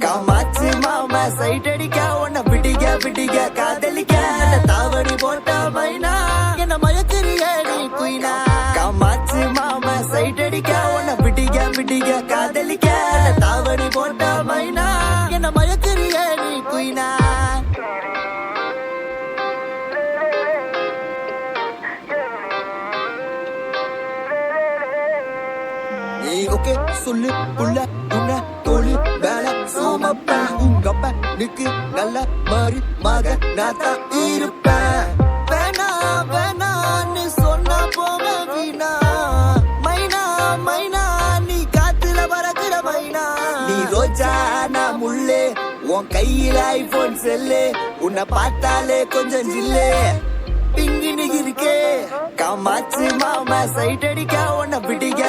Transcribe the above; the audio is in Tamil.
காமாச்சு மாமா சைட் அடிக்க உன்னை பிடிக்க காதலிக்க தாவணி போட்ட மைனா என்ன மயக்கிறிய நீ குயினா காமாச்சு மாமா சைட் அடிக்க உன்னை பிடிக்க காதலிக்க தாவணி போட்ட மைனா என்ன மயக்கிறிய நீ குயினா ஓகே சொல்லு புள்ள உன்ன தோழி வேலை சோமப்ப உங்கப்ப நிக்கு நல்ல மாதிரி மக நான் தான் இருப்பேன் வேணா வேணான்னு சொன்னா போக வீணா மைனா மைனா நீ காத்துல பறக்குற மைனா நீ ரோஜா நான் முள்ளே உன் கையில ஐபோன் செல்லு உன்னை பார்த்தாலே கொஞ்சம் ஜில்லே பிங்கினு இருக்கே காமாச்சு மாமா சைட் அடிக்க உன்னை பிடிக்க